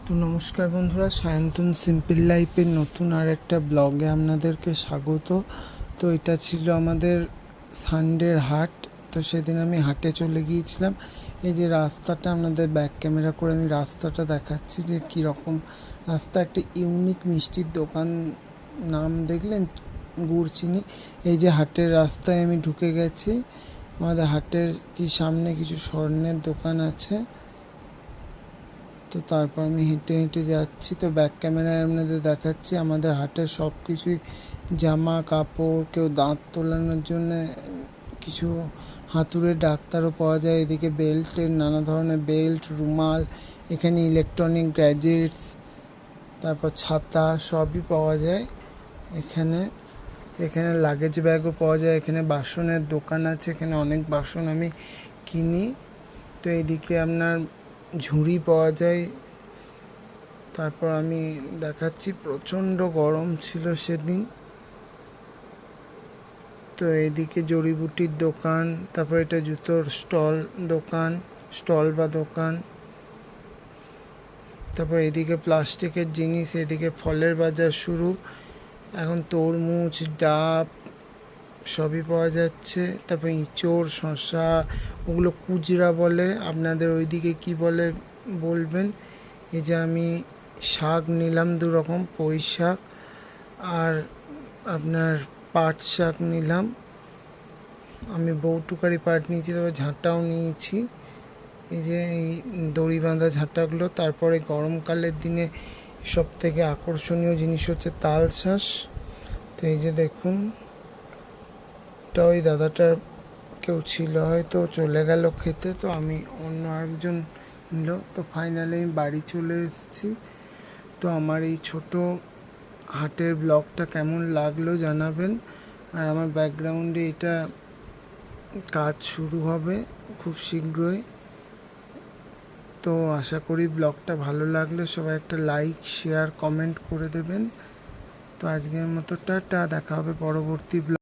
তো নমস্কার বন্ধুরা, সায়ন্তন সিম্পল লাইফের নতুন আর একটা ব্লগে আপনাদেরকে স্বাগত। তো এটা ছিল আমাদের সানডের হাট। তো সেদিন আমি হাটে চলে গিয়েছিলাম। এই যে রাস্তাটা আপনাদের ব্যাক ক্যামেরা করে আমি রাস্তাটা দেখাচ্ছি যে কীরকম রাস্তা। একটা ইউনিক মিষ্টির দোকান, নাম দেখলেন, গুড় চিনি। এই যে হাটের রাস্তায় আমি ঢুকে গেছি। আমাদের হাটের সামনে কিছু স্বর্ণের দোকান আছে। তো তারপর আমি হেঁটে হেঁটে যাচ্ছি। তো ব্যাক ক্যামেরায় আপনাদের দেখাচ্ছি আমাদের হাটে সব কিছুই, জামা কাপড়, কেউ দাঁত তোলানোর জন্য কিছু হাতুড়ের ডাক্তারও পাওয়া যায়। এদিকে বেল্টের নানা ধরনের বেল্ট, রুমাল, এখানে ইলেকট্রনিক গ্যাজেটস, তারপর ছাতা সবই পাওয়া যায় এখানে। এখানে লাগেজ ব্যাগও পাওয়া যায়। এখানে বাসনের দোকান আছে, এখানে অনেক বাসন আমি কিনি। তো এইদিকে আপনার ঝুড়ি পাওয়া যায়। তারপর আমি দেখাচ্ছি, প্রচণ্ড গরম ছিল সেদিন। তো এইদিকে জড়িবুটির দোকান, তারপর এটা জুতোর স্টল বা দোকান। তারপর এদিকে প্লাস্টিকের জিনিস, এদিকে ফলের বাজার শুরু। এখন তরমুজ, ডাব সবই পাওয়া যাচ্ছে। তারপর ইঁচড়, শসা, ওগুলো কুজরা বলে, আপনাদের ওইদিকে কি বলে বলবেন। এই যে আমি শাক নিলাম 2 রকম, পুঁই শাক আর আপনার পাট শাক নিলাম। আমি বৌটুকারি পাট নিয়েছি, তবে ঝাঁটাও নিয়েছি। এই যে এই দড়ি বাঁধা ঝাঁটাগুলো। তারপরে গরমকালের দিনে সব থেকে আকর্ষণীয় জিনিস হচ্ছে তালশাঁস। তো এই যে দেখুন, এটা ওই দাদাটার কেউ ছিল, হয়তো চলে গেল খেতে, তো আমি অন্য আরেকজন নিল। তো ফাইনালি আমি বাড়ি চলে এসেছি। তো আমার এই ছোট হাটের ব্লগটা কেমন লাগলো জানাবেন। আর আমার ব্যাকগ্রাউন্ডে এটা কাজ শুরু হবে খুব শীঘ্রই। তো আশা করি ব্লগটা ভালো লাগলে সবাই একটা লাইক, শেয়ার, কমেন্ট করে দেবেন। তো আজকের মতো টাটা, দেখা হবে পরবর্তী ব্লগ।